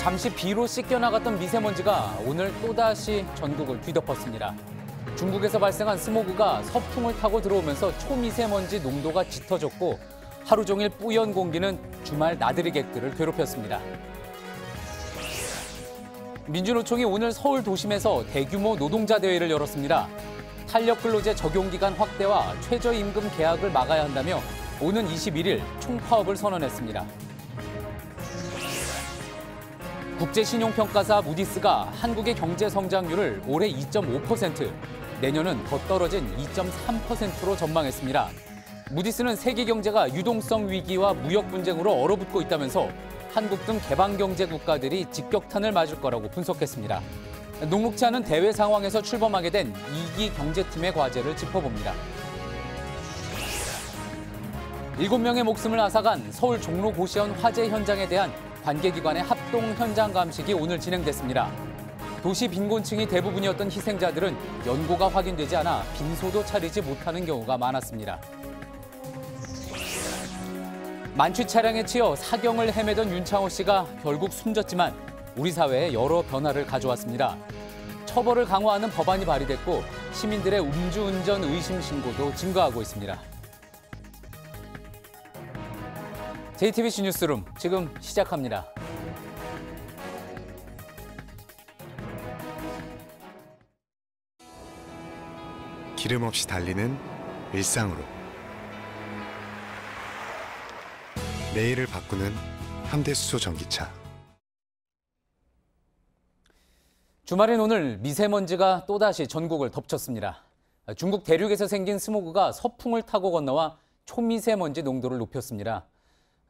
잠시 비로 씻겨나갔던 미세먼지가 오늘 또다시 전국을 뒤덮었습니다. 중국에서 발생한 스모그가 서풍을 타고 들어오면서 초미세먼지 농도가 짙어졌고 하루 종일 뿌연 공기는 주말 나들이객들을 괴롭혔습니다. 민주노총이 오늘 서울 도심에서 대규모 노동자 대회를 열었습니다. 탄력근로제 적용기간 확대와 최저임금 계약을 막아야 한다며 오는 21일 총파업을 선언했습니다. 국제신용평가사 무디스가 한국의 경제 성장률을 올해 2.5%, 내년은 더 떨어진 2.3%로 전망했습니다. 무디스는 세계 경제가 유동성 위기와 무역 분쟁으로 얼어붙고 있다면서 한국 등 개방경제 국가들이 직격탄을 맞을 거라고 분석했습니다. 녹록치 않은 대외 상황에서 출범하게 된 2기 경제팀의 과제를 짚어봅니다. 7명의 목숨을 앗아간 서울 종로 고시원 화재 현장에 대한 관계기관의 합동 현장 감식이 오늘 진행됐습니다. 도시 빈곤층이 대부분이었던 희생자들은 연고가 확인되지 않아 빈소도 차리지 못하는 경우가 많았습니다. 만취 차량에 치여 사경을 헤매던 윤창호 씨가 결국 숨졌지만 우리 사회에 여러 변화를 가져왔습니다. 처벌을 강화하는 법안이 발의됐고 시민들의 음주운전 의심 신고도 증가하고 있습니다. JTBC 뉴스룸 지금 시작합니다. 기름 없이 달리는 일상으로 내일을 바꾸는 현대수소 전기차. 주말인 오늘 미세먼지가 또다시 전국을 덮쳤습니다. 중국 대륙에서 생긴 스모그가 서풍을 타고 건너와 초미세먼지 농도를 높였습니다.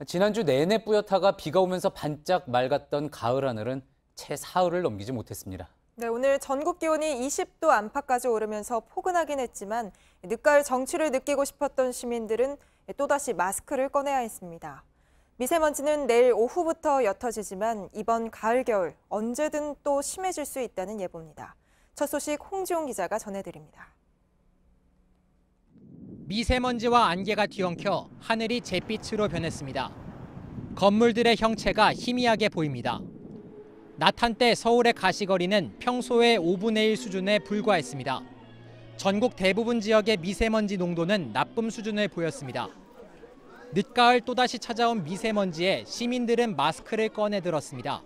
지난주 내내 뿌옇다가 비가 오면서 반짝 맑았던 가을 하늘은 채 사흘을 넘기지 못했습니다. 네, 오늘 전국 기온이 20도 안팎까지 오르면서 포근하긴 했지만 늦가을 정취를 느끼고 싶었던 시민들은 또다시 마스크를 꺼내야 했습니다. 미세먼지는 내일 오후부터 옅어지지만 이번 가을 겨울 언제든 또 심해질 수 있다는 예보입니다. 첫 소식 홍지용 기자가 전해드립니다. 미세먼지와 안개가 뒤엉켜 하늘이 잿빛으로 변했습니다. 건물들의 형체가 희미하게 보입니다. 낮 한때 서울의 가시거리는 평소의 5분의 1 수준에 불과했습니다. 전국 대부분 지역의 미세먼지 농도는 나쁨 수준을 보였습니다. 늦가을 또다시 찾아온 미세먼지에 시민들은 마스크를 꺼내 들었습니다.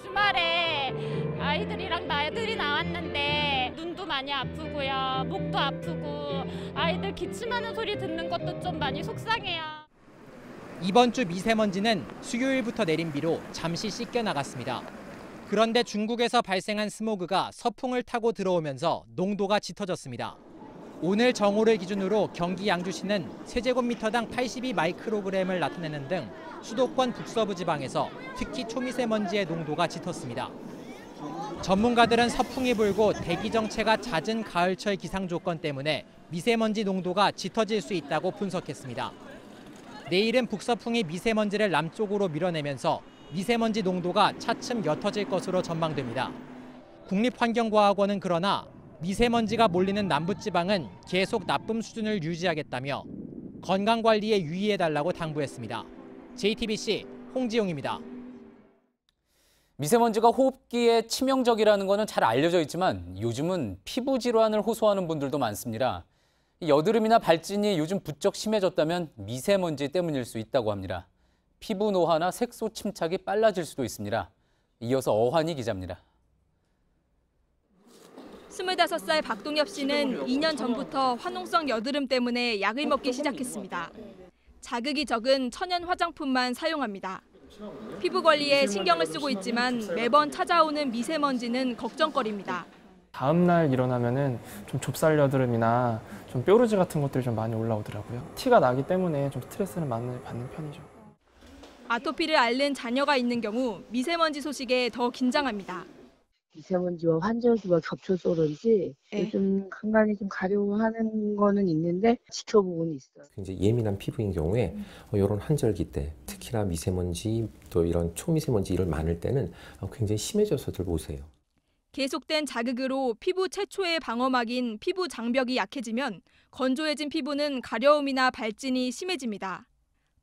주말에 아이들이랑 나들이 나왔는데 눈도 많이 아프고요. 목도 아프고 아이들 기침하는 소리 듣는 것도 좀 많이 속상해요. 이번 주 미세먼지는 수요일부터 내린 비로 잠시 씻겨 나갔습니다. 그런데 중국에서 발생한 스모그가 서풍을 타고 들어오면서 농도가 짙어졌습니다. 오늘 정오를 기준으로 경기 양주시는 세제곱미터당 82 마이크로그램을 나타내는 등 수도권 북서부 지방에서 특히 초미세먼지의 농도가 짙었습니다. 전문가들은 서풍이 불고 대기 정체가 잦은 가을철 기상 조건 때문에 미세먼지 농도가 짙어질 수 있다고 분석했습니다. 내일은 북서풍이 미세먼지를 남쪽으로 밀어내면서 미세먼지 농도가 차츰 옅어질 것으로 전망됩니다. 국립환경과학원은 그러나 미세먼지가 몰리는 남부지방은 계속 나쁨 수준을 유지하겠다며 건강관리에 유의해달라고 당부했습니다. JTBC 홍지용입니다. 미세먼지가 호흡기에 치명적이라는 것은 잘 알려져 있지만 요즘은 피부 질환을 호소하는 분들도 많습니다. 여드름이나 발진이 요즘 부쩍 심해졌다면 미세먼지 때문일 수 있다고 합니다. 피부 노화나 색소 침착이 빨라질 수도 있습니다. 이어서 어환희 기자입니다. 25살 박동엽 씨는 2년 전부터 화농성 여드름 때문에 약을 먹기 시작했습니다. 자극이 적은 천연 화장품만 사용합니다. 피부 관리에 신경을 쓰고 있지만 매번 찾아오는 미세먼지는 걱정거리입니다. 다음 날 일어나면은 좀 좁쌀 여드름이나 좀 뾰루지 같은 것들이 좀 많이 올라오더라고요. 티가 나기 때문에 좀 스트레스를 많이 받는 편이죠. 아토피를 앓는 자녀가 있는 경우 미세먼지 소식에 더 긴장합니다. 미세먼지와 환절기와 겹쳐서 그런지 요즘 간간히 좀 가려워하는 거는 있는데 지켜보고는 있어요. 굉장히 예민한 피부인 경우에 이런 환절기 때 특히나 미세먼지 또 이런 초미세먼지 이런 많을 때는 굉장히 심해져서들 보세요. 계속된 자극으로 피부 최초의 방어막인 피부 장벽이 약해지면 건조해진 피부는 가려움이나 발진이 심해집니다.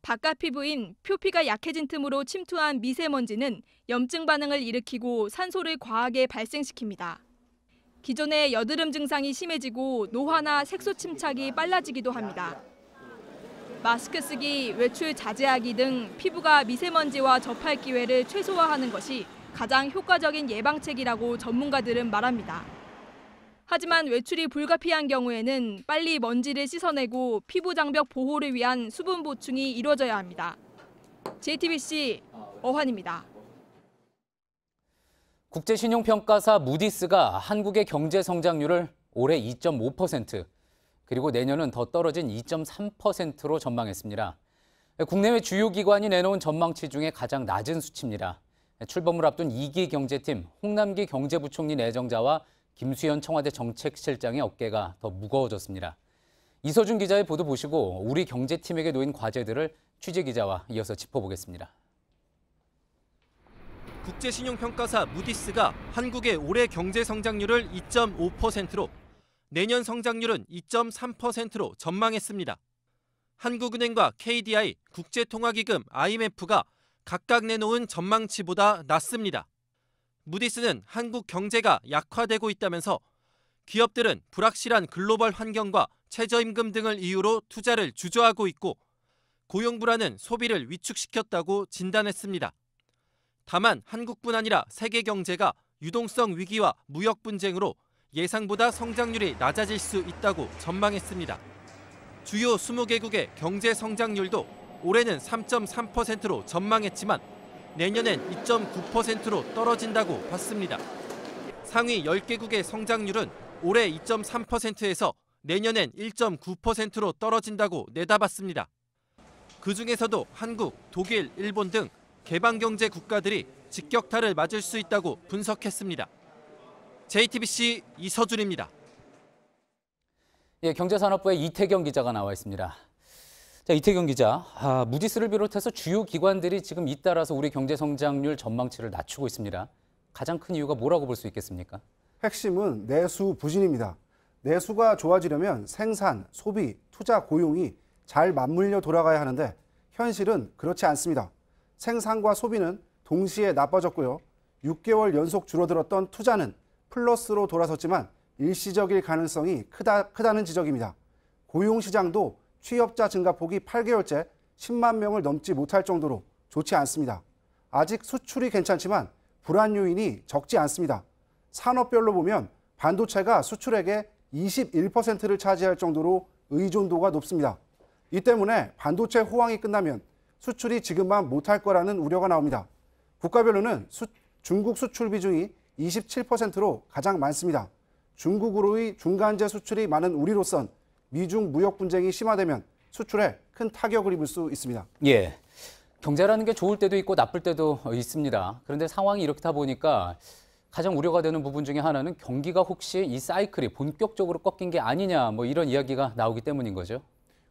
바깥 피부인 표피가 약해진 틈으로 침투한 미세먼지는 염증 반응을 일으키고 산소를 과하게 발생시킵니다. 기존의 여드름 증상이 심해지고 노화나 색소 침착이 빨라지기도 합니다. 마스크 쓰기, 외출 자제하기 등 피부가 미세먼지와 접할 기회를 최소화하는 것이 가장 효과적인 예방책이라고 전문가들은 말합니다. 하지만 외출이 불가피한 경우에는 빨리 먼지를 씻어내고 피부 장벽 보호를 위한 수분 보충이 이루어져야 합니다. JTBC 어환입니다. 국제신용평가사 무디스가 한국의 경제 성장률을 올해 2.5%, 그리고 내년은 더 떨어진 2.3%로 전망했습니다. 국내외 주요 기관이 내놓은 전망치 중에 가장 낮은 수치입니다. 출범을 앞둔 2기 경제팀 홍남기 경제부총리 내정자와 김수현 청와대 정책실장의 어깨가 더 무거워졌습니다. 이서준 기자의 보도 보시고 우리 경제팀에게 놓인 과제들을 취재기자와 이어서 짚어보겠습니다. 국제신용평가사 무디스가 한국의 올해 경제 성장률을 2.5%로 내년 성장률은 2.3%로 전망했습니다. 한국은행과 KDI, 국제통화기금, IMF가 각각 내놓은 전망치보다 낮습니다. 무디스는 한국 경제가 약화되고 있다면서 기업들은 불확실한 글로벌 환경과 최저임금 등을 이유로 투자를 주저하고 있고 고용 불안은 소비를 위축시켰다고 진단했습니다. 다만 한국뿐 아니라 세계 경제가 유동성 위기와 무역 분쟁으로 예상보다 성장률이 낮아질 수 있다고 전망했습니다. 주요 20개국의 경제 성장률도 올해는 3.3%로 전망했지만 내년엔 2.9%로 떨어진다고 봤습니다. 상위 10개국의 성장률은 올해 2.3%에서 내년엔 1.9%로 떨어진다고 내다봤습니다. 그중에서도 한국, 독일, 일본 등 개방경제 국가들이 직격탄을 맞을 수 있다고 분석했습니다. JTBC 이서준입니다. 예, 경제산업부의 이태경 기자가 나와 있습니다. 자, 이태경 기자, 무디스를 비롯해서 주요 기관들이 지금 잇따라서 우리 경제 성장률 전망치를 낮추고 있습니다. 가장 큰 이유가 뭐라고 볼 수 있겠습니까? 핵심은 내수 부진입니다. 내수가 좋아지려면 생산, 소비, 투자, 고용이 잘 맞물려 돌아가야 하는데 현실은 그렇지 않습니다. 생산과 소비는 동시에 나빠졌고요. 6개월 연속 줄어들었던 투자는 플러스로 돌아섰지만 일시적일 가능성이 크다는 지적입니다. 고용시장도 취업자 증가폭이 8개월째 10만 명을 넘지 못할 정도로 좋지 않습니다. 아직 수출이 괜찮지만 불안 요인이 적지 않습니다. 산업별로 보면 반도체가 수출액의 21%를 차지할 정도로 의존도가 높습니다. 이 때문에 반도체 호황이 끝나면 수출이 지금만 못할 거라는 우려가 나옵니다. 국가별로는 중국 수출 비중이 27%로 가장 많습니다. 중국으로의 중간재 수출이 많은 우리로선 미중 무역 분쟁이 심화되면 수출에 큰 타격을 입을 수 있습니다. 예, 경제라는 게 좋을 때도 있고 나쁠 때도 있습니다. 그런데 상황이 이렇다 보니까 가장 우려가 되는 부분 중에 하나는 경기가 혹시 이 사이클이 본격적으로 꺾인 게 아니냐, 뭐 이런 이야기가 나오기 때문인 거죠.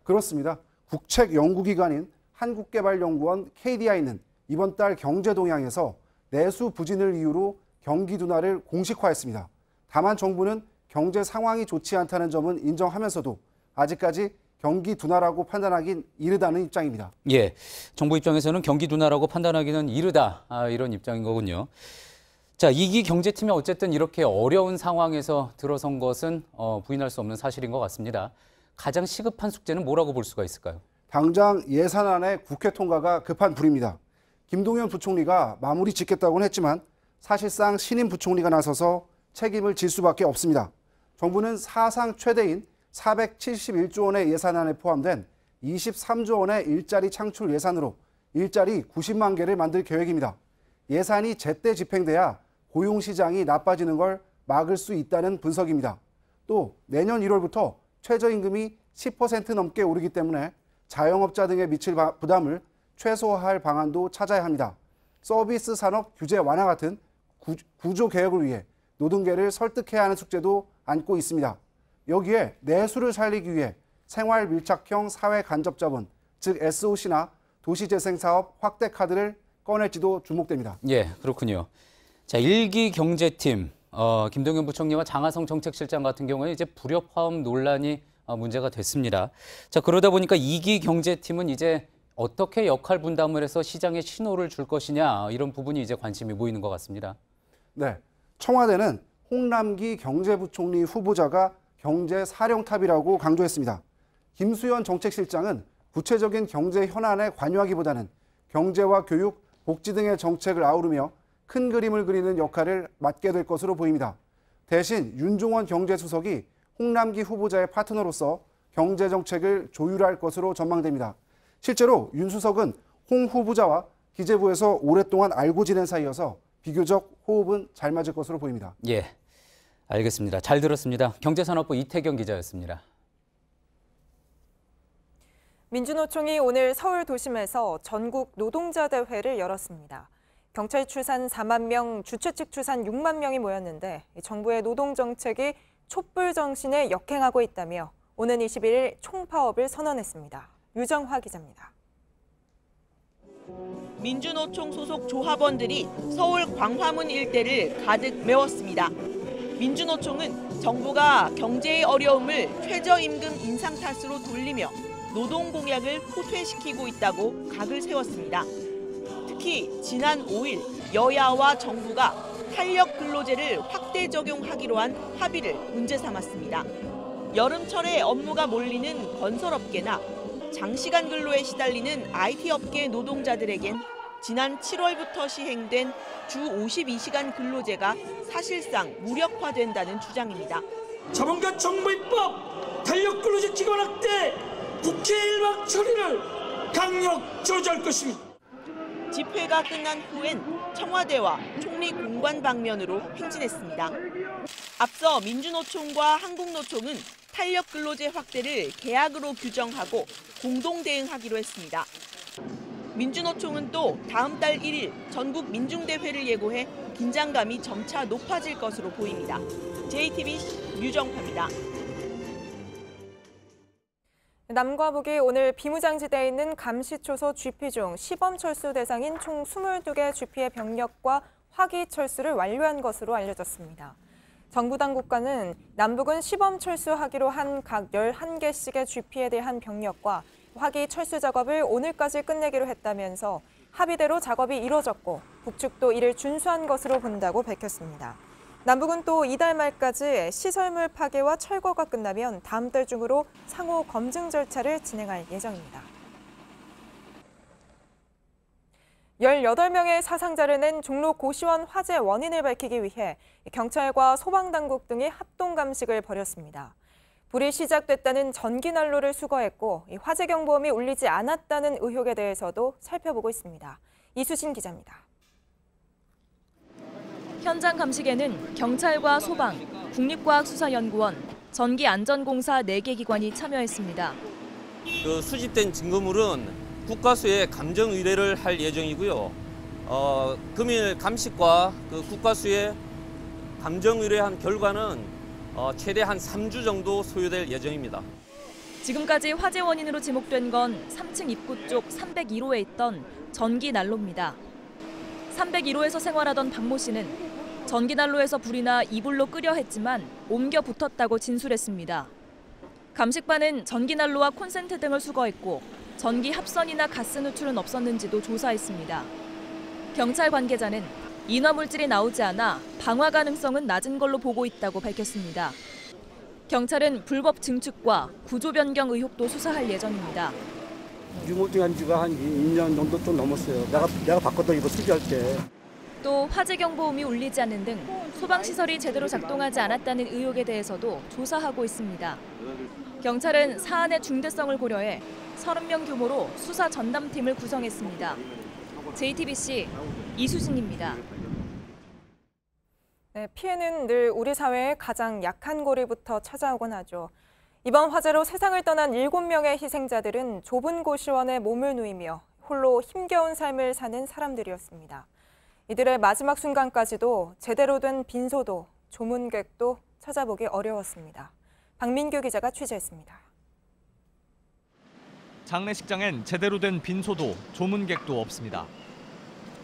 그렇습니다. 국책 연구기관인 한국개발연구원 KDI는 이번 달 경제 동향에서 내수 부진을 이유로 경기 둔화를 공식화했습니다. 다만 정부는 경제 상황이 좋지 않다는 점은 인정하면서도 아직까지 경기 둔화라고 판단하긴 이르다는 입장입니다. 예, 정부 입장에서는 경기 둔화라고 판단하기는 이르다, 이런 입장인 거군요. 자, 2기 경제팀이 어쨌든 이렇게 어려운 상황에서 들어선 것은 부인할 수 없는 사실인 것 같습니다. 가장 시급한 숙제는 뭐라고 볼 수가 있을까요? 당장 예산안의 국회 통과가 급한 불입니다. 김동연 부총리가 마무리 짓겠다고는 했지만 사실상 신임 부총리가 나서서 책임을 질 수밖에 없습니다. 정부는 사상 최대인 471조 원의 예산안에 포함된 23조 원의 일자리 창출 예산으로 일자리 90만 개를 만들 계획입니다. 예산이 제때 집행돼야 고용시장이 나빠지는 걸 막을 수 있다는 분석입니다. 또 내년 1월부터 최저임금이 10% 넘게 오르기 때문에 자영업자 등에 미칠 부담을 최소화할 방안도 찾아야 합니다. 서비스 산업 규제 완화 같은 구조 개혁을 위해 노동계를 설득해야 하는 숙제도 안고 있습니다. 여기에 내수를 살리기 위해 생활 밀착형 사회 간접 자본, 즉 SOC나 도시재생사업 확대 카드를 꺼낼지도 주목됩니다. 예, 그렇군요. 자, 1기 경제팀, 김동연 부총리와 장하성 정책실장 같은 경우에 이제 불협화음 논란이 문제가 됐습니다. 자, 그러다 보니까 2기 경제팀은 이제 어떻게 역할 분담을 해서 시장에 신호를 줄 것이냐 이런 부분이 이제 관심이 모이는 것 같습니다. 네, 청와대는 홍남기 경제부총리 후보자가 경제사령탑이라고 강조했습니다. 김수현 정책실장은 구체적인 경제 현안에 관여하기보다는 경제와 교육, 복지 등의 정책을 아우르며 큰 그림을 그리는 역할을 맡게 될 것으로 보입니다. 대신 윤종원 경제수석이 홍남기 후보자의 파트너로서 경제정책을 조율할 것으로 전망됩니다. 실제로 윤 수석은 홍 후보자와 기재부에서 오랫동안 알고 지낸 사이여서 비교적 호흡은 잘 맞을 것으로 보입니다. 예, 알겠습니다. 잘 들었습니다. 경제산업부 이태경 기자였습니다. 민주노총이 오늘 서울 도심에서 전국 노동자 대회를 열었습니다. 경찰 추산 4만 명, 주최 측 추산 6만 명이 모였는데 정부의 노동정책이 촛불 정신에 역행하고 있다며 오는 21일 총파업을 선언했습니다. 유정화 기자입니다. 민주노총 소속 조합원들이 서울 광화문 일대를 가득 메웠습니다. 민주노총은 정부가 경제의 어려움을 최저임금 인상 탓으로 돌리며 노동 공약을 후퇴시키고 있다고 각을 세웠습니다. 특히 지난 5일 여야와 정부가 탄력 근로제를 확대 적용하기로 한 합의를 문제 삼았습니다. 여름철에 업무가 몰리는 건설업계나 장시간 근로에 시달리는 IT 업계 노동자들에겐 지난 7월부터 시행된 주 52시간 근로제가 사실상 무력화된다는 주장입니다. 자본과 정부입법, 탄력 근로제 기간 확대, 국회 일방 처리를 강력 저지할 것입니다. 집회가 끝난 후엔 청와대와 총리 공관 방면으로 행진했습니다. 앞서 민주노총과 한국노총은 탄력 근로제 확대를 계약으로 규정하고 공동 대응하기로 했습니다. 민주노총은 또 다음 달 1일 전국 민중대회를 예고해 긴장감이 점차 높아질 것으로 보입니다. JTBC 유정화입니다. 남과 북이 오늘 비무장지대에 있는 감시초소 GP 중 시범철수 대상인 총 22개 GP의 병력과 화기 철수를 완료한 것으로 알려졌습니다. 정부 당국과는 남북은 시범 철수하기로 한 각 11개씩의 GP에 대한 병력과 화기 철수 작업을 오늘까지 끝내기로 했다면서 합의대로 작업이 이뤄졌고 북측도 이를 준수한 것으로 본다고 밝혔습니다. 남북은 또 이달 말까지 시설물 파괴와 철거가 끝나면 다음 달 중으로 상호 검증 절차를 진행할 예정입니다. 18명의 사상자를 낸 종로 고시원 화재 원인을 밝히기 위해 경찰과 소방당국 등이 합동감식을 벌였습니다. 불이 시작됐다는 전기난로를 수거했고 화재 경보음이 울리지 않았다는 의혹에 대해서도 살펴보고 있습니다. 이수진 기자입니다. 현장 감식에는 경찰과 소방, 국립과학수사연구원, 전기안전공사 4개 기관이 참여했습니다. 수집된 증거물은 국과수에 감정 의뢰를 할 예정이고요. 금일 감식과 국과수에 감정 의뢰한 결과는 최대 한 3주 정도 소요될 예정입니다. 지금까지 화재 원인으로 지목된 건 3층 입구 쪽 301호에 있던 전기난로입니다. 301호에서 생활하던 박모 씨는 전기난로에서 불이 나 이불로 끄려 했지만 옮겨 붙었다고 진술했습니다. 감식반은 전기난로와 콘센트 등을 수거했고 전기 합선이나 가스 누출은 없었는지도 조사했습니다. 경찰 관계자는 인화물질이 나오지 않아 방화 가능성은 낮은 걸로 보고 있다고 밝혔습니다. 경찰은 불법 증축과 구조 변경 의혹도 수사할 예정입니다. 유무등한 지가 한 2년 정도 좀 넘었어요. 내가 바꿨던 이거 수리할 때. 또 화재 경보음이 울리지 않는 등 소방시설이 제대로 작동하지 않았다는 의혹에 대해서도 조사하고 있습니다. 경찰은 사안의 중대성을 고려해 30명 규모로 수사 전담팀을 구성했습니다. JTBC 이수진입니다. 네, 피해는 늘 우리 사회의 가장 약한 고리부터 찾아오곤 하죠. 이번 화재로 세상을 떠난 7명의 희생자들은 좁은 고시원에 몸을 누이며 홀로 힘겨운 삶을 사는 사람들이었습니다. 이들의 마지막 순간까지도 제대로 된 빈소도 조문객도 찾아보기 어려웠습니다. 박민규 기자가 취재했습니다. 장례식장엔 제대로 된 빈소도 조문객도 없습니다.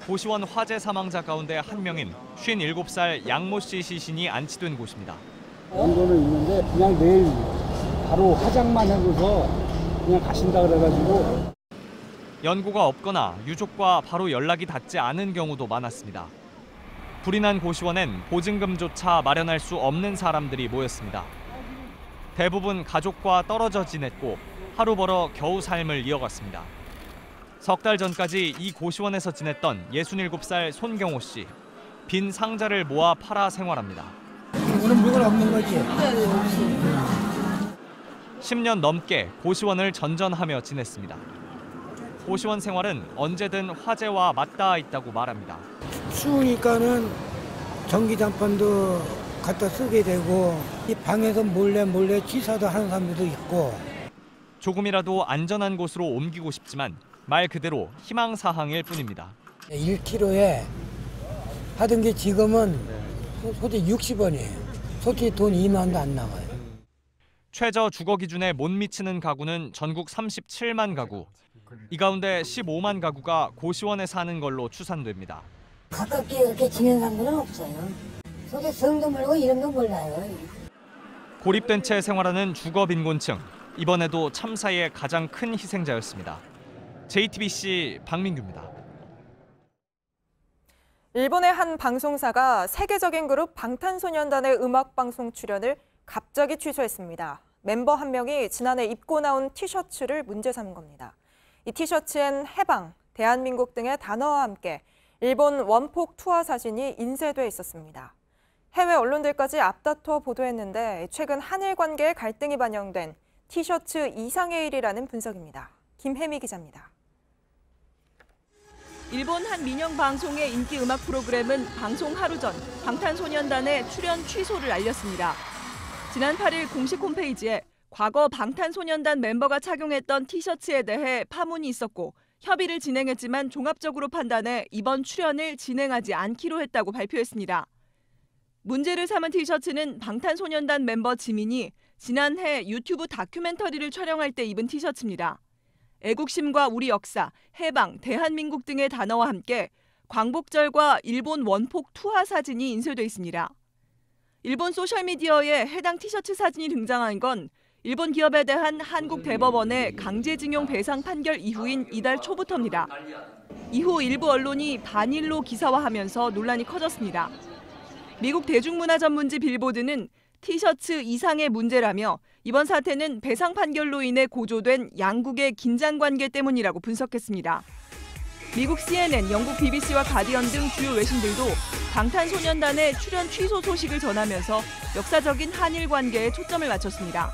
고시원 화재 사망자 가운데 한 명인 57살 양모 씨 시신이 안치된 곳입니다. 정도는 있는데 그냥 내일 바로 화장만 하고서 그냥 가신다 그래가지고. 연고가 없거나 유족과 바로 연락이 닿지 않은 경우도 많았습니다. 불이 난 고시원엔 보증금조차 마련할 수 없는 사람들이 모였습니다. 대부분 가족과 떨어져 지냈고 하루 벌어 겨우 삶을 이어갔습니다. 석 달 전까지 이 고시원에서 지냈던 67살 손경호 씨. 빈 상자를 모아 팔아 생활합니다. 오늘 물건 없는 거지? 10년 넘게 고시원을 전전하며 지냈습니다. 고시원 생활은 언제든 화재와 맞닿아 있다고 말합니다. 추우니까는 전기장판도 갖다 쓰게 되고 이 방에서 몰래 취사도 하는 사람들도 있고. 조금이라도 안전한 곳으로 옮기고 싶지만 말 그대로 희망사항일 뿐입니다. 1kg에 하던 게 지금은 솔직히 60원이에요. 솔직히 돈 2만 원도 안 나가요. 최저 주거 기준에 못 미치는 가구는 전국 37만 가구. 이 가운데 15만 가구가 고시원에 사는 걸로 추산됩니다. 가깝게 이렇게 지내는 사람들은 없어요. 솔직히 성도 모르고 이름도 몰라요. 고립된 채 생활하는 주거 빈곤층. 이번에도 참사의 가장 큰 희생자였습니다. JTBC 박민규입니다. 일본의 한 방송사가 세계적인 그룹 방탄소년단의 음악방송 출연을 갑자기 취소했습니다. 멤버 한 명이 지난해 입고 나온 티셔츠를 문제 삼은 겁니다. 이 티셔츠엔 해방, 대한민국 등의 단어와 함께 일본 원폭 투하 사진이 인쇄돼 있었습니다. 해외 언론들까지 앞다퉈 보도했는데 최근 한일 관계에 갈등이 반영된 티셔츠 이상의 일이라는 분석입니다. 김혜미 기자입니다. 일본 한 민영 방송의 인기 음악 프로그램은 방송 하루 전 방탄소년단의 출연 취소를 알렸습니다. 지난 8일 공식 홈페이지에 과거 방탄소년단 멤버가 착용했던 티셔츠에 대해 파문이 있었고 협의를 진행했지만 종합적으로 판단해 이번 출연을 진행하지 않기로 했다고 발표했습니다. 문제를 삼은 티셔츠는 방탄소년단 멤버 지민이 지난해 유튜브 다큐멘터리를 촬영할 때 입은 티셔츠입니다. 애국심과 우리 역사, 해방, 대한민국 등의 단어와 함께 광복절과 일본 원폭 투하 사진이 인쇄돼 있습니다. 일본 소셜미디어에 해당 티셔츠 사진이 등장한 건 일본 기업에 대한 한국 대법원의 강제징용 배상 판결 이후인 이달 초부터입니다. 이후 일부 언론이 반일로 기사화하면서 논란이 커졌습니다. 미국 대중문화 전문지 빌보드는 티셔츠 이상의 문제라며 이번 사태는 배상 판결로 인해 고조된 양국의 긴장 관계 때문이라고 분석했습니다. 미국 CNN, 영국 BBC와 가디언 등 주요 외신들도 방탄소년단의 출연 취소 소식을 전하면서 역사적인 한일 관계에 초점을 맞췄습니다.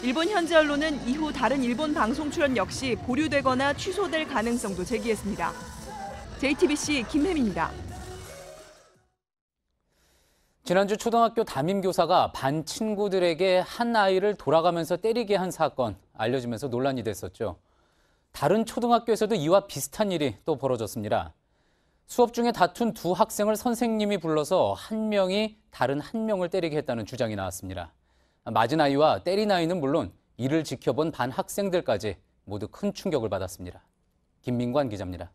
일본 현지 언론은 이후 다른 일본 방송 출연 역시 보류되거나 취소될 가능성도 제기했습니다. JTBC 김혜미입니다. 지난주 초등학교 담임교사가 반 친구들에게 한 아이를 돌아가면서 때리게 한 사건 알려지면서 논란이 됐었죠. 다른 초등학교에서도 이와 비슷한 일이 또 벌어졌습니다. 수업 중에 다툰 두 학생을 선생님이 불러서 한 명이 다른 한 명을 때리게 했다는 주장이 나왔습니다. 맞은 아이와 때린 아이는 물론 이를 지켜본 반 학생들까지 모두 큰 충격을 받았습니다. 김민관 기자입니다.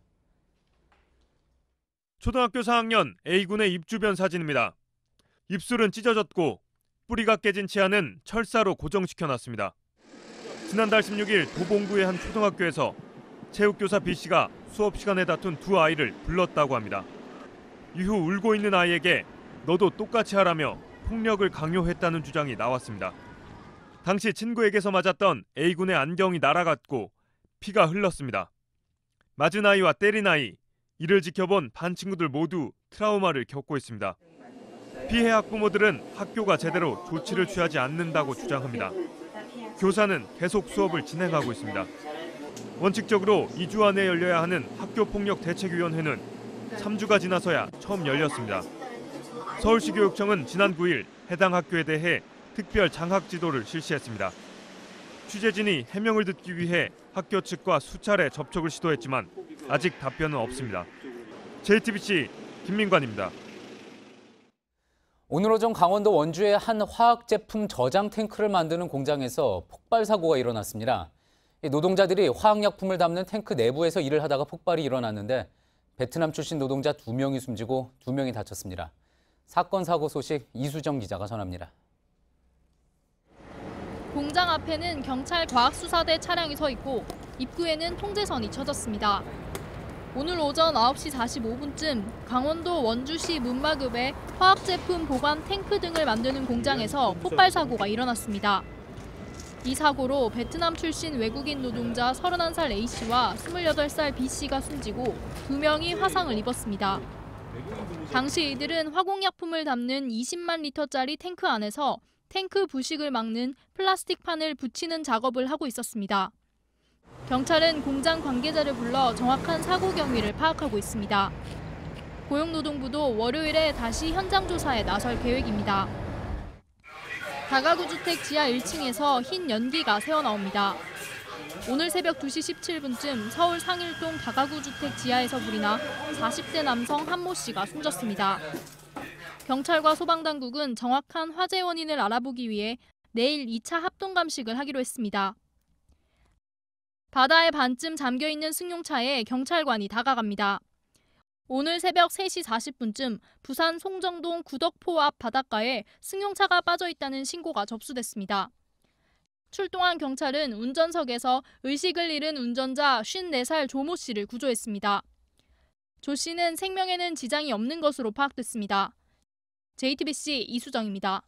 초등학교 4학년 A군의 입주변 사진입니다. 입술은 찢어졌고 뿌리가 깨진 치아는 철사로 고정시켜놨습니다. 지난달 16일 도봉구의 한 초등학교에서 체육교사 B씨가 수업 시간에 다툰 두 아이를 불렀다고 합니다. 이후 울고 있는 아이에게 너도 똑같이 하라며 폭력을 강요했다는 주장이 나왔습니다. 당시 친구에게서 맞았던 A군의 안경이 날아갔고 피가 흘렀습니다. 맞은 아이와 때린 아이, 이를 지켜본 반 친구들 모두 트라우마를 겪고 있습니다. 피해 학부모들은 학교가 제대로 조치를 취하지 않는다고 주장합니다. 교사는 계속 수업을 진행하고 있습니다. 원칙적으로 2주 안에 열려야 하는 학교폭력대책위원회는 3주가 지나서야 처음 열렸습니다. 서울시 교육청은 지난 9일 해당 학교에 대해 특별 장학 지도를 실시했습니다. 취재진이 해명을 듣기 위해 학교 측과 수차례 접촉을 시도했지만 아직 답변은 없습니다. JTBC 김민관입니다. 오늘 오전 강원도 원주의 한 화학제품 저장 탱크를 만드는 공장에서 폭발 사고가 일어났습니다. 노동자들이 화학약품을 담는 탱크 내부에서 일을 하다가 폭발이 일어났는데 베트남 출신 노동자 2명이 숨지고 2명이 다쳤습니다. 사건 사고 소식 이수정 기자가 전합니다. 공장 앞에는 경찰 과학수사대 차량이 서 있고 입구에는 통제선이 쳐졌습니다. 오늘 오전 9시 45분쯤 강원도 원주시 문마급의 화학제품 보관 탱크 등을 만드는 공장에서 폭발 사고가 일어났습니다. 이 사고로 베트남 출신 외국인 노동자 31살 A씨와 28살 B씨가 숨지고 2명이 화상을 입었습니다. 당시 이들은 화공약품을 담는 20만 리터짜리 탱크 안에서 탱크 부식을 막는 플라스틱 판을 붙이는 작업을 하고 있었습니다. 경찰은 공장 관계자를 불러 정확한 사고 경위를 파악하고 있습니다. 고용노동부도 월요일에 다시 현장 조사에 나설 계획입니다. 다가구 주택 지하 1층에서 흰 연기가 새어나옵니다. 오늘 새벽 2시 17분쯤 서울 상일동 다가구 주택 지하에서 불이 나 40대 남성 한모 씨가 숨졌습니다. 경찰과 소방당국은 정확한 화재 원인을 알아보기 위해 내일 2차 합동 감식을 하기로 했습니다. 바다에 반쯤 잠겨있는 승용차에 경찰관이 다가갑니다. 오늘 새벽 3시 40분쯤 부산 송정동 구덕포 앞 바닷가에 승용차가 빠져있다는 신고가 접수됐습니다. 출동한 경찰은 운전석에서 의식을 잃은 운전자 54살 조모 씨를 구조했습니다. 조 씨는 생명에는 지장이 없는 것으로 파악됐습니다. JTBC 이수정입니다.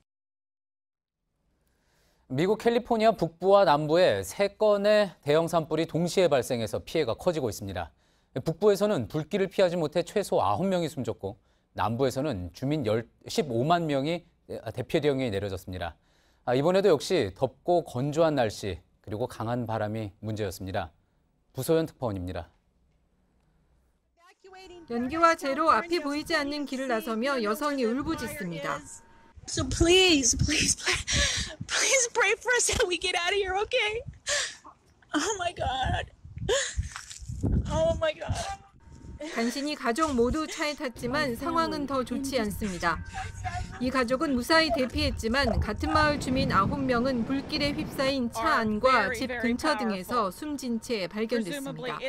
미국 캘리포니아 북부와 남부에 3건의 대형 산불이 동시에 발생해서 피해가 커지고 있습니다. 북부에서는 불길을 피하지 못해 최소 9명이 숨졌고 남부에서는 주민 15만 명이 대피령이 내려졌습니다. 이번에도 역시 덥고 건조한 날씨 그리고 강한 바람이 문제였습니다. 부소연 특파원입니다. 연기와 재로 앞이 보이지 않는 길을 나서며 여성이 울부짖습니다. So please pray for us that we get out of here, okay? Oh my God. Oh my God. 간신히 가족 모두 차에 탔지만 상황은 더 좋지 않습니다. 이 가족은 무사히 대피했지만 같은 마을 주민 9명은 불길에 휩싸인 차 안과 집 근처 등에서 숨진 채 발견됐습니다.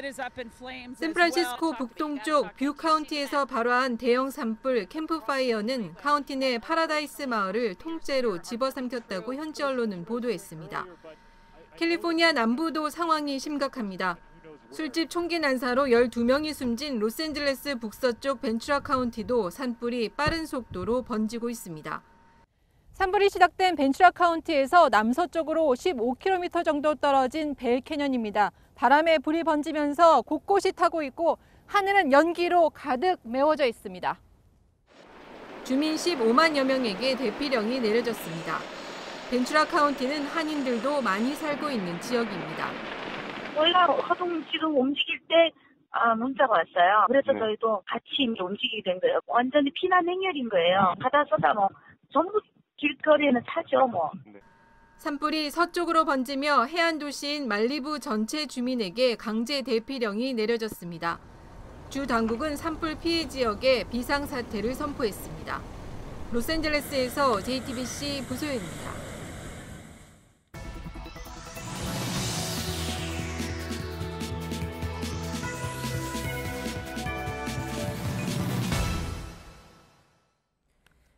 샌프란시스코 북동쪽 뷰 카운티에서 발화한 대형 산불 캠프파이어는 카운티 내 파라다이스 마을을 통째로 집어삼켰다고 현지 언론은 보도했습니다. 캘리포니아 남부도 상황이 심각합니다. 술집 총기 난사로 12명이 숨진 로스앤젤레스 북서쪽 벤츄라 카운티도 산불이 빠른 속도로 번지고 있습니다. 산불이 시작된 벤츄라 카운티에서 남서쪽으로 15km 정도 떨어진 벨 캐년입니다. 바람에 불이 번지면서 곳곳이 타고 있고 하늘은 연기로 가득 메워져 있습니다. 주민 15만여 명에게 대피령이 내려졌습니다. 벤츄라 카운티는 한인들도 많이 살고 있는 지역입니다. 저희가 허둥 지금 움직일 때 문자가 왔어요. 그래서 저희도 같이 움직이게 된 거예요. 완전히 피난 행렬인 거예요. 바다 쏟아 전부 길거리에는 차죠 뭐. 산불이 서쪽으로 번지며 해안 도시인 말리부 전체 주민에게 강제 대피령이 내려졌습니다. 주 당국은 산불 피해 지역에 비상사태를 선포했습니다. 로스앤젤레스에서 JTBC 부소연입니다.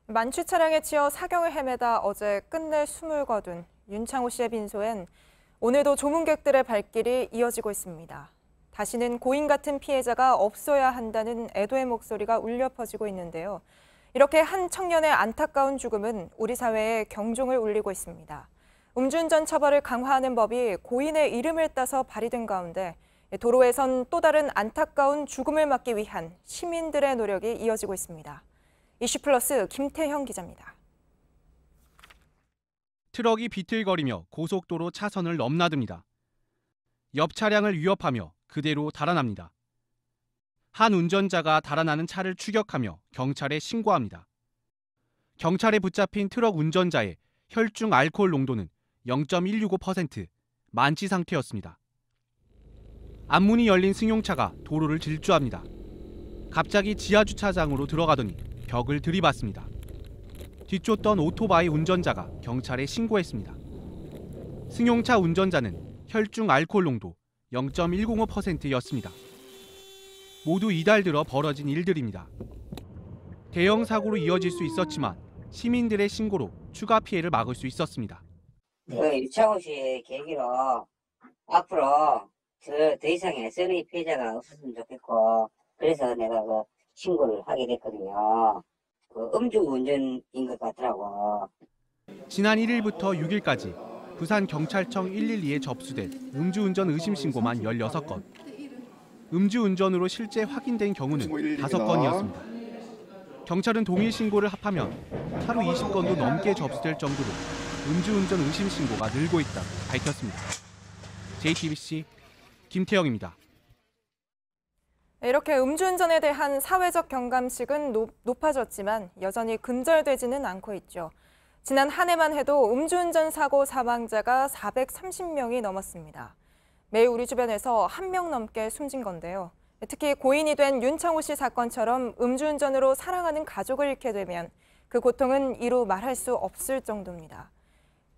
만취 차량에 치여 사경을 헤매다 어제 끝내 숨을 거둔 윤창호 씨의 빈소엔 오늘도 조문객들의 발길이 이어지고 있습니다. 다시는 고인 같은 피해자가 없어야 한다는 애도의 목소리가 울려 퍼지고 있는데요. 이렇게 한 청년의 안타까운 죽음은 우리 사회에 경종을 울리고 있습니다. 음주운전 처벌을 강화하는 법이 고인의 이름을 따서 발의된 가운데 도로에선 또 다른 안타까운 죽음을 막기 위한 시민들의 노력이 이어지고 있습니다. 이슈플러스 김태형 기자입니다. 트럭이 비틀거리며 고속도로 차선을 넘나듭니다. 옆 차량을 위협하며 그대로 달아납니다. 한 운전자가 달아나는 차를 추격하며 경찰에 신고합니다. 경찰에 붙잡힌 트럭 운전자의 혈중 알코올 농도는 0.165%, 만취 상태였습니다. 앞문이 열린 승용차가 도로를 질주합니다. 갑자기 지하 주차장으로 들어가더니 벽을 들이받습니다. 뒤쫓던 오토바이 운전자가 경찰에 신고했습니다. 승용차 운전자는 혈중 알코올 농도 0.105%였습니다. 모두 이달 들어 벌어진 일들입니다. 대형 사고로 이어질 수 있었지만 시민들의 신고로 추가 피해를 막을 수 있었습니다. 유창호 씨의 계기로 앞으로 더 이상의 SNA 피해자가 없었으면 좋겠고 그래서 내가 그 신고를 하게 됐거든요. 그 음주운전인 것 같더라고. 지난 1일부터 6일까지 부산경찰청 112에 접수된 음주운전 의심 신고만 16건. 음주운전으로 실제 확인된 경우는 5건이었습니다. 경찰은 동일 신고를 합하면 하루 20건도 넘게 접수될 정도로 음주운전 의심 신고가 늘고 있다고 밝혔습니다. JTBC 김태영입니다. 이렇게 음주운전에 대한 사회적 경감식은 높아졌지만 여전히 근절되지는 않고 있죠. 지난 한 해만 해도 음주운전 사고 사망자가 430명이 넘었습니다. 매일 우리 주변에서 1명 넘게 숨진 건데요. 특히 고인이 된 윤창호 씨 사건처럼 음주운전으로 사랑하는 가족을 잃게 되면 그 고통은 이루 말할 수 없을 정도입니다.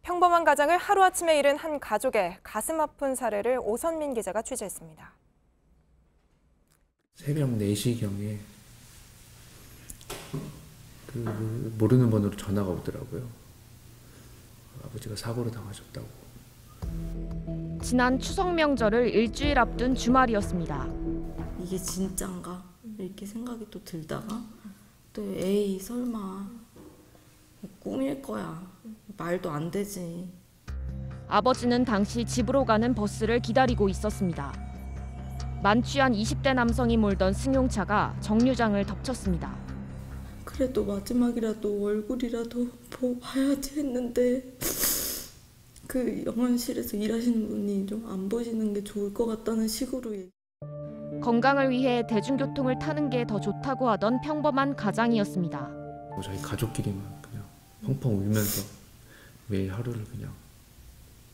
평범한 가장을 하루아침에 잃은 한 가족의 가슴 아픈 사례를 오선민 기자가 취재했습니다. 새벽 4시경에 모르는 번호로 전화가 오더라고요. 아버지가 사고로 당하셨다고. 지난 추석 명절을 일주일 앞둔 주말이었습니다. 이게 진짠가? 이렇게 생각이 또 들다가 또 에이 설마 꿈일 거야. 말도 안 되지. 아버지는 당시 집으로 가는 버스를 기다리고 있었습니다. 만취한 20대 남성이 몰던 승용차가 정류장을 덮쳤습니다. 그래도 마지막이라도 얼굴이라도 봐야지 했는데 그 영안실에서 일하시는 분이 좀 안 보시는 게 좋을 것 같다는 식으로. 건강을 위해 대중교통을 타는 게 더 좋다고 하던 평범한 가장이었습니다. 저희 가족끼리만 그냥 펑펑 울면서 매일 하루를 그냥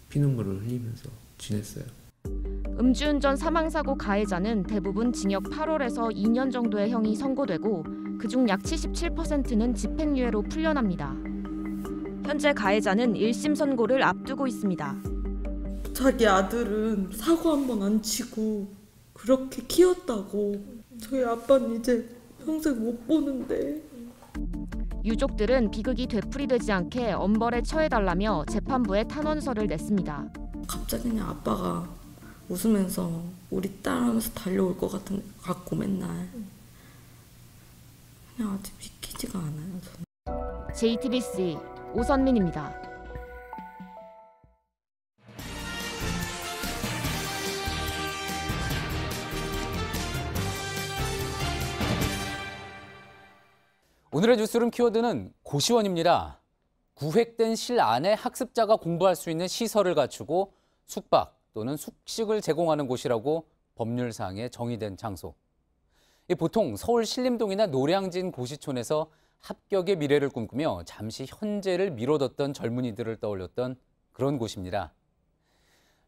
피눈물을 흘리면서 지냈어요. 음주운전 사망사고 가해자는 대부분 징역 8월에서 2년 정도의 형이 선고되고 그중 약 77%는 집행유예로 풀려납니다. 현재 가해자는 1심 선고를 앞두고 있습니다. 자기 아들은 사고 한 번 안 치고 그렇게 키웠다고. 저희 아빠는 이제 평생 못 보는데. 유족들은 비극이 되풀이되지 않게 엄벌에 처해달라며 재판부에 탄원서를 냈습니다. 갑자기 그냥 아빠가 웃으면서 우리 딸 하면서 달려올 것 같고 맨날. 그냥 아직 믿기지가 않아요. 저는. JTBC 오선민입니다. 오늘의 뉴스룸 키워드는 고시원입니다. 구획된 실 안에 학습자가 공부할 수 있는 시설을 갖추고 숙박 또는 숙식을 제공하는 곳이라고 법률상에 정의된 장소. 보통 서울 신림동이나 노량진 고시촌에서 합격의 미래를 꿈꾸며 잠시 현재를 미뤄뒀던 젊은이들을 떠올렸던 그런 곳입니다.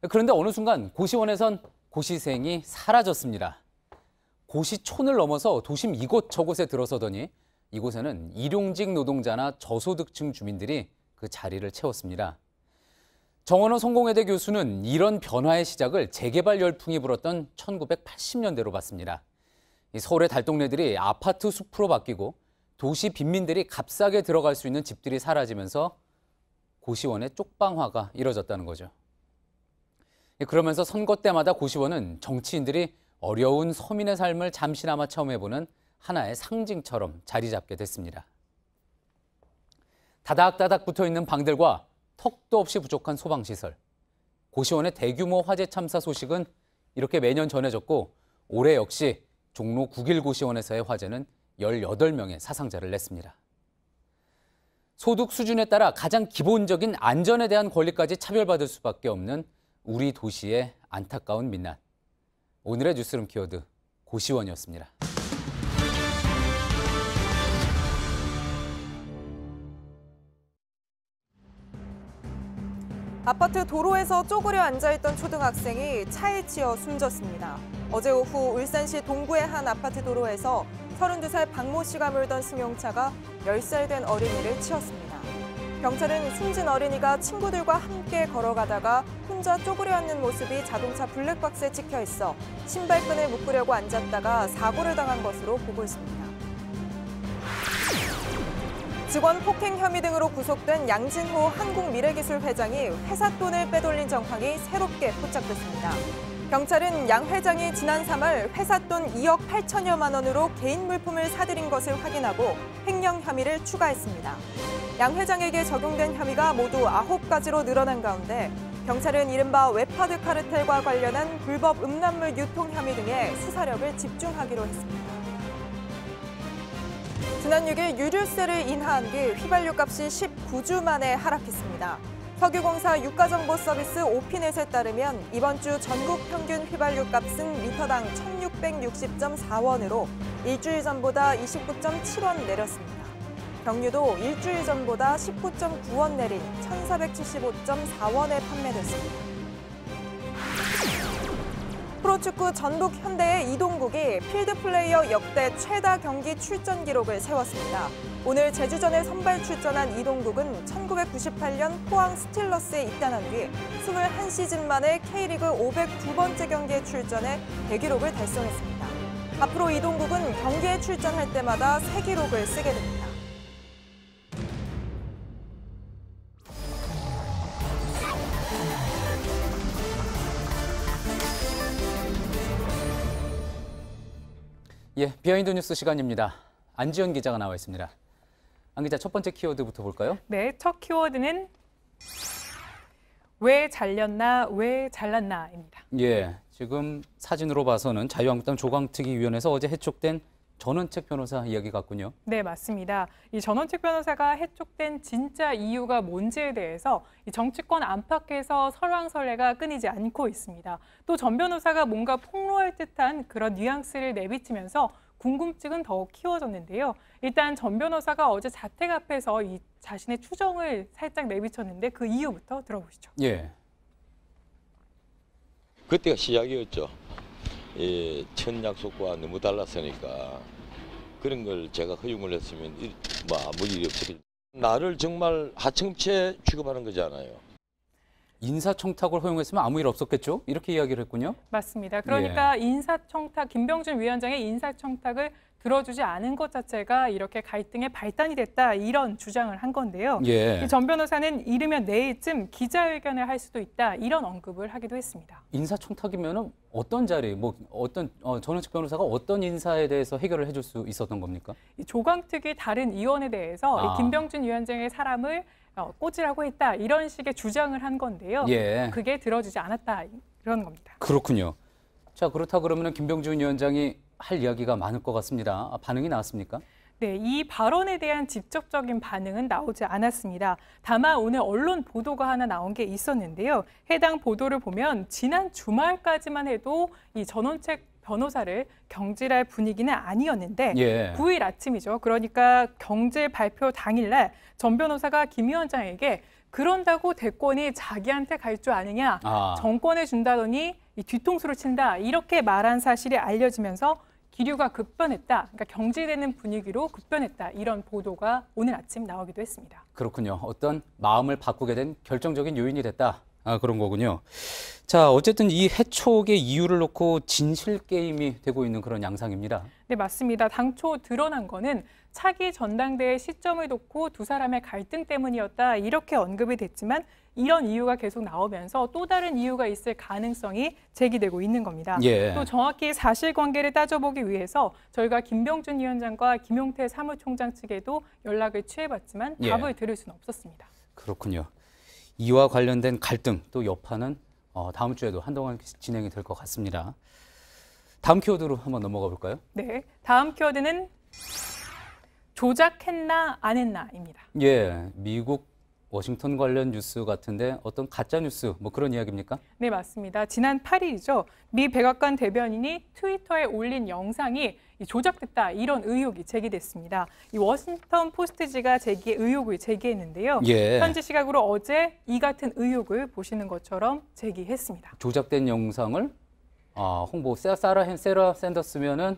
그런데 어느 순간 고시원에선 고시생이 사라졌습니다. 고시촌을 넘어서 도심 이곳저곳에 들어서더니 이곳에는 일용직 노동자나 저소득층 주민들이 그 자리를 채웠습니다. 정원호 성공회대 교수는 이런 변화의 시작을 재개발 열풍이 불었던 1980년대로 봤습니다. 서울의 달동네들이 아파트 숲으로 바뀌고 도시 빈민들이 값싸게 들어갈 수 있는 집들이 사라지면서 고시원의 쪽방화가 이뤄졌다는 거죠. 그러면서 선거 때마다 고시원은 정치인들이 어려운 서민의 삶을 잠시나마 체험해보는 하나의 상징처럼 자리 잡게 됐습니다. 다닥다닥 붙어있는 방들과 턱도 없이 부족한 소방시설. 고시원의 대규모 화재 참사 소식은 이렇게 매년 전해졌고 올해 역시 종로 9길 고시원에서의 화재는 18명의 사상자를 냈습니다. 소득 수준에 따라 가장 기본적인 안전에 대한 권리까지 차별받을 수밖에 없는 우리 도시의 안타까운 민낯. 오늘의 뉴스룸 키워드 고시원이었습니다. 아파트 도로에서 쪼그려 앉아있던 초등학생이 차에 치여 숨졌습니다. 어제 오후 울산시 동구의 한 아파트 도로에서 32살 박모 씨가 몰던 승용차가 10살 된 어린이를 치었습니다. 경찰은 숨진 어린이가 친구들과 함께 걸어가다가 혼자 쪼그려 앉는 모습이 자동차 블랙박스에 찍혀 있어 신발끈을 묶으려고 앉았다가 사고를 당한 것으로 보고 있습니다. 직원 폭행 혐의 등으로 구속된 양진호 한국미래기술 회장이 회사 돈을 빼돌린 정황이 새롭게 포착됐습니다. 경찰은 양 회장이 지난 3월 회사 돈 2억 8천여만 원으로 개인 물품을 사들인 것을 확인하고 횡령 혐의를 추가했습니다. 양 회장에게 적용된 혐의가 모두 9가지로 늘어난 가운데 경찰은 이른바 웹하드 카르텔과 관련한 불법 음란물 유통 혐의 등에 수사력을 집중하기로 했습니다. 지난 6일 유류세를 인하한 뒤 휘발유 값이 19주 만에 하락했습니다. 석유공사 유가정보 서비스 오피넷에 따르면 이번 주 전국 평균 휘발유 값은 리터당 1,660.4원으로 일주일 전보다 29.7원 내렸습니다. 경유도 일주일 전보다 19.9원 내린 1,475.4원에 판매됐습니다. 프로축구 전북 현대의 이동국이 필드플레이어 역대 최다 경기 출전 기록을 세웠습니다. 오늘 제주전에 선발 출전한 이동국은 1998년 포항 스틸러스에 입단한 뒤 21시즌 만에 K리그 502번째 경기에 출전해 대기록을 달성했습니다. 앞으로 이동국은 경기에 출전할 때마다 새 기록을 쓰게 됩니다. 예, 비하인드 뉴스 시간입니다. 안지연 기자가 나와 있습니다. 안 기자, 첫 번째 키워드부터 볼까요? 네, 첫 키워드는 왜 잘렸나, 왜 잘났나입니다. 예, 지금 사진으로 봐서는 자유한국당 조광특위위원회에서 어제 해촉된 전원책 변호사 이야기 같군요. 네, 맞습니다. 이 전원책 변호사가 해촉된 진짜 이유가 뭔지에 대해서 이 정치권 안팎에서 설왕설래가 끊이지 않고 있습니다. 또 전 변호사가 뭔가 폭로할 듯한 그런 뉘앙스를 내비치면서 궁금증은 더욱 키워졌는데요. 일단 전 변호사가 어제 자택 앞에서 이 자신의 추정을 살짝 내비쳤는데 그 이유부터 들어보시죠. 예. 그때가 시작이었죠. 첫 약속과 너무 달랐으니까 그런 걸 제가 허용을 했으면 뭐 아무 일이 없었겠죠. 나를 정말 하청체 취급하는 거잖아요. 인사청탁을 허용했으면 아무 일 없었겠죠? 이렇게 이야기를 했군요. 맞습니다. 그러니까 인사청탁, 김병준 위원장의 인사청탁을 들어주지 않은 것 자체가 이렇게 갈등의 발단이 됐다, 이런 주장을 한 건데요. 예. 전 변호사는 이르면 내일쯤 기자회견을 할 수도 있다, 이런 언급을 하기도 했습니다. 인사청탁이면 어떤 자리, 어떤 전원책 변호사가 어떤 인사에 대해서 해결을 해줄 수 있었던 겁니까? 이 조광특위 다른 의원에 대해서 이 김병준 위원장의 사람을 꽂으라고 했다, 이런 식의 주장을 한 건데요. 예. 그게 들어주지 않았다, 이런 겁니다. 그렇군요. 자, 그렇다 그러면 김병준 위원장이 할 이야기가 많을 것 같습니다. 반응이 나왔습니까? 네, 이 발언에 대한 직접적인 반응은 나오지 않았습니다. 다만 오늘 언론 보도가 하나 나온 게 있었는데요. 해당 보도를 보면 지난 주말까지만 해도 이 전원책 변호사를 경질할 분위기는 아니었는데 9일 아침이죠. 그러니까 경질 발표 당일날 전 변호사가 김 위원장에게 그런다고 대권이 자기한테 갈 줄 아느냐, 정권에 준다더니 이 뒤통수를 친다, 이렇게 말한 사실이 알려지면서 기류가 급변했다, 그러니까 경질되는 분위기로 급변했다, 이런 보도가 오늘 아침 나오기도 했습니다. 그렇군요. 어떤 마음을 바꾸게 된 결정적인 요인이 됐다. 그런 거군요. 자, 어쨌든 이 해촉의 이유를 놓고 진실 게임이 되고 있는 그런 양상입니다. 네, 맞습니다. 당초 드러난 거는 차기 전당대회 시점을 놓고 두 사람의 갈등 때문이었다, 이렇게 언급이 됐지만 이런 이유가 계속 나오면서 또 다른 이유가 있을 가능성이 제기되고 있는 겁니다. 또 정확히 사실관계를 따져보기 위해서 저희가 김병준 위원장과 김용태 사무총장 측에도 연락을 취해봤지만 답을 들을 수는 없었습니다. 그렇군요. 이와 관련된 갈등, 또 여파는 다음 주에도 한동안 진행이 될 것 같습니다. 다음 키워드로 한번 넘어가 볼까요? 네, 다음 키워드는 조작했나 안 했나입니다. 예, 미국 워싱턴 관련 뉴스 같은데 어떤 가짜 뉴스 그런 이야기입니까? 네, 맞습니다. 지난 8일이죠. 미 백악관 대변인이 트위터에 올린 영상이 조작됐다, 이런 의혹이 제기됐습니다. 이 워싱턴 포스트지가 의혹을 제기했는데요. 현지 시각으로 어제 이 같은 의혹을 보시는 것처럼 제기했습니다. 조작된 영상을 홍보 세라 샌더스면은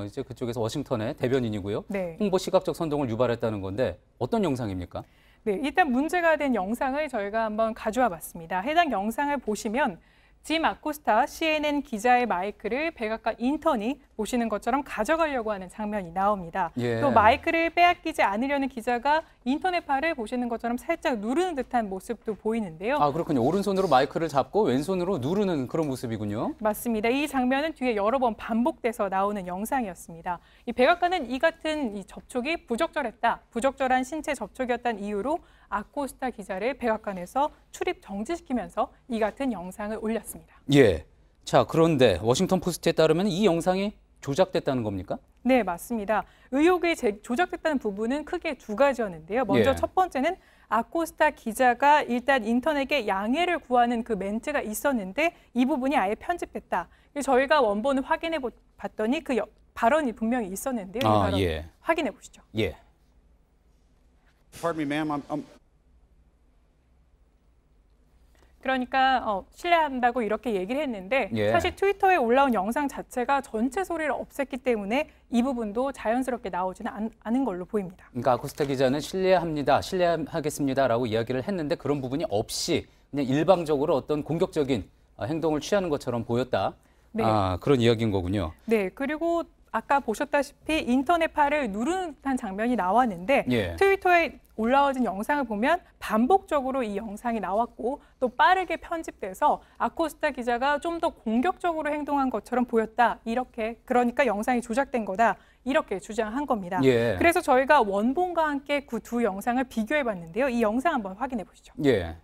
이제 그쪽에서 워싱턴의 대변인이고요. 홍보 시각적 선동을 유발했다는 건데 어떤 영상입니까? 네, 일단 문제가 된 영상을 저희가 한번 가져와 봤습니다. 해당 영상을 보시면 짐 아코스타 CNN 기자의 마이크를 백악관 인턴이 보시는 것처럼 가져가려고 하는 장면이 나옵니다. 예. 또 마이크를 빼앗기지 않으려는 기자가 인턴의 팔을 보시는 것처럼 살짝 누르는 듯한 모습도 보이는데요. 아, 그렇군요. 오른손으로 마이크를 잡고 왼손으로 누르는 그런 모습이군요. 맞습니다. 이 장면은 뒤에 여러 번 반복돼서 나오는 영상이었습니다. 이 백악관은 이 같은 이 접촉이 부적절했다, 부적절한 신체 접촉이었다는 이유로 아코스타 기자를 백악관에서 출입 정지시키면서 이 같은 영상을 올렸습니다. 예. 자, 그런데 워싱턴 포스트에 따르면 이 영상이 조작됐다는 겁니까? 네, 맞습니다. 의혹이 조작됐다는 부분은 크게 두 가지였는데요. 먼저 예. 첫 번째는 아코스타 기자가 일단 인턴에게 양해를 구하는 그 멘트가 있었는데 이 부분이 아예 편집됐다. 저희가 원본을 확인해 봤더니 그 발언이 분명히 있었는데요. 이 발언 예. 확인해 보시죠. 예. Pardon me, ma'am. 그러니까 실례한다고 이렇게 얘기를 했는데 예. 사실 트위터에 올라온 영상 자체가 전체 소리를 없앴기 때문에 이 부분도 자연스럽게 나오지는 않은 걸로 보입니다. 그러니까 아코스타 기자는 실례합니다, 실례하겠습니다라고 이야기를 했는데 그런 부분이 없이 그냥 일방적으로 어떤 공격적인 행동을 취하는 것처럼 보였다. 네. 아, 그런 이야기인 거군요. 네, 그리고 아까 보셨다시피 인터넷 팔을 누르는 듯한 장면이 나왔는데 예. 트위터에 올라와진 영상을 보면 반복적으로 이 영상이 나왔고 또 빠르게 편집돼서 아코스타 기자가 좀 더 공격적으로 행동한 것처럼 보였다. 이렇게 그러니까 영상이 조작된 거다. 이렇게 주장한 겁니다. 예. 그래서 저희가 원본과 함께 그 두 영상을 비교해 봤는데요. 이 영상 한번 확인해 보시죠. 예.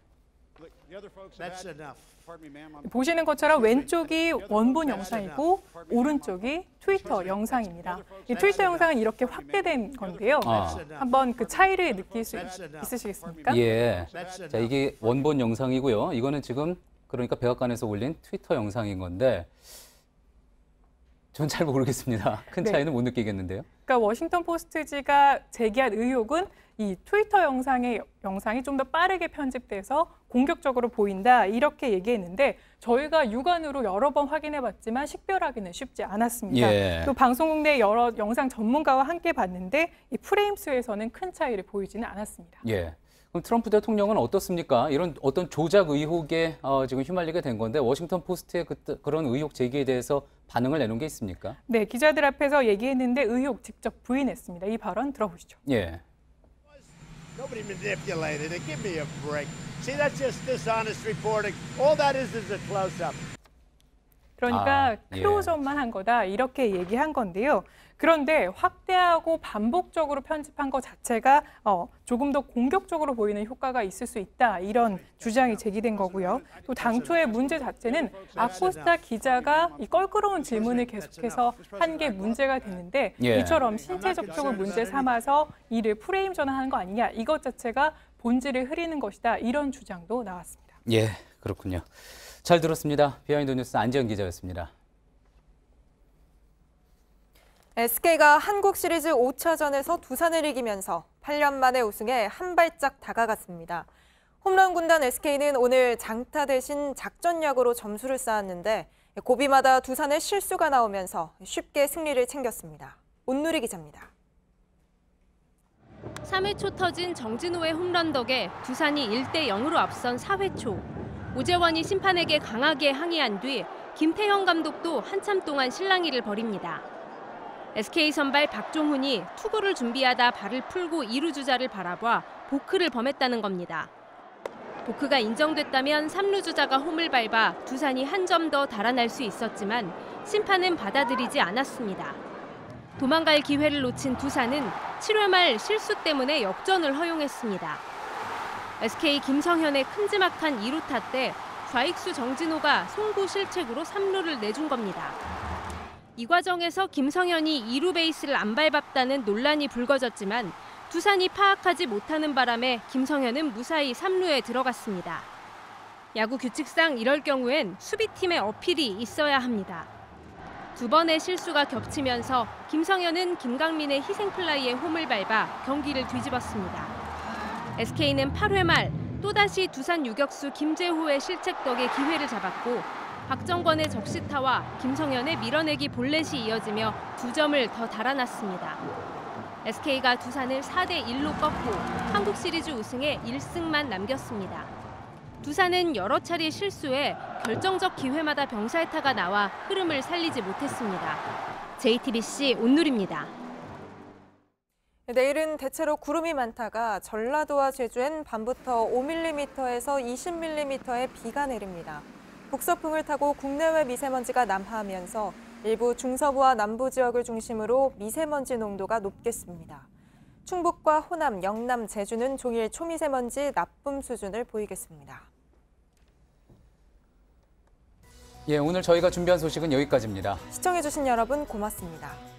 보시는 것처럼 왼쪽이 원본 영상이고 오른쪽이 트위터 영상입니다. 이 트위터 영상은 이렇게 확대된 건데요. 한번 그 차이를 느낄 수 있으시겠습니까? 예. 자, 이게 원본 영상이고요. 이거는 지금 그러니까 백악관에서 올린 트위터 영상인 건데 전 잘 모르겠습니다. 큰 차이는 못 느끼겠는데요. 그러니까 워싱턴 포스트지가 제기한 의혹은 이 트위터 영상이 좀 더 빠르게 편집돼서 공격적으로 보인다 이렇게 얘기했는데 저희가 육안으로 여러 번 확인해봤지만 식별하기는 쉽지 않았습니다. 예. 또 방송국 내 여러 영상 전문가와 함께 봤는데 이 프레임 수에서는 큰 차이를 보이지는 않았습니다. 예. 그럼 트럼프 대통령은 어떻습니까? 이런 어떤 조작 의혹에 지금 휘말리게 된 건데 워싱턴 포스트의 그런 의혹 제기에 대해서 반응을 내놓은 게 있습니까? 네, 기자들 앞에서 얘기했는데 의혹 직접 부인했습니다. 이 발언 들어보시죠. 예. Nobody manipulated it. Give me a break. See, that's just dishonest reporting. All that is a close-up. 그러니까 클로즈업만 한 거다 이렇게 얘기한 건데요. 그런데 확대하고 반복적으로 편집한 것 자체가 조금 더 공격적으로 보이는 효과가 있을 수 있다 이런 주장이 제기된 거고요. 또 당초의 문제 자체는 아코스타 기자가 이 껄끄러운 질문을 계속해서 한 게 문제가 되는데 이처럼 신체 접촉을 문제 삼아서 이를 프레임 전환하는 거 아니냐 이것 자체가 본질을 흐리는 것이다 이런 주장도 나왔습니다. 예, 그렇군요. 잘 들었습니다. 비하인드 뉴스 안지연 기자였습니다. SK가 한국 시리즈 5차전에서 두산을 이기면서 8년 만에 우승에 한 발짝 다가갔습니다. 홈런 군단 SK는 오늘 장타 대신 작전약으로 점수를 쌓았는데 고비마다 두산의 실수가 나오면서 쉽게 승리를 챙겼습니다. 온누리 기자입니다. 3회 초 터진 정진호의 홈런 덕에 두산이 1대0으로 앞선 4회 초. 오재원이 심판에게 강하게 항의한 뒤 김태형 감독도 한참 동안 실랑이를 벌입니다. SK 선발 박종훈이 투구를 준비하다 발을 풀고 2루 주자를 바라봐 보크를 범했다는 겁니다. 보크가 인정됐다면 3루 주자가 홈을 밟아 두산이 한 점 더 달아날 수 있었지만 심판은 받아들이지 않았습니다. 도망갈 기회를 놓친 두산은 7회 말 실수 때문에 역전을 허용했습니다. SK 김성현의 큼지막한 2루타 때 좌익수 정진호가 송구 실책으로 3루를 내준 겁니다. 이 과정에서 김성현이 2루 베이스를 안 밟았다는 논란이 불거졌지만 두산이 파악하지 못하는 바람에 김성현은 무사히 3루에 들어갔습니다. 야구 규칙상 이럴 경우엔 수비팀의 어필이 있어야 합니다. 두 번의 실수가 겹치면서 김성현은 김강민의 희생플라이에 홈을 밟아 경기를 뒤집었습니다. SK는 8회 말 또다시 두산 유격수 김재호의 실책 덕에 기회를 잡았고 박정권의 적시타와 김성현의 밀어내기 볼넷이 이어지며 2점을 더 달아났습니다. SK가 두산을 4대1로 꺾고 한국 시리즈 우승에 1승만 남겼습니다. 두산은 여러 차례 실수에 결정적 기회마다 병살타가 나와 흐름을 살리지 못했습니다. JTBC 온누리입니다. 내일은 대체로 구름이 많다가 전라도와 제주엔 밤부터 5mm에서 20mm의 비가 내립니다. 북서풍을 타고 국내외 미세먼지가 남하하면서 일부 중서부와 남부 지역을 중심으로 미세먼지 농도가 높겠습니다. 충북과 호남, 영남, 제주는 종일 초미세먼지 나쁨 수준을 보이겠습니다. 예, 오늘 저희가 준비한 소식은 여기까지입니다. 시청해주신 여러분 고맙습니다.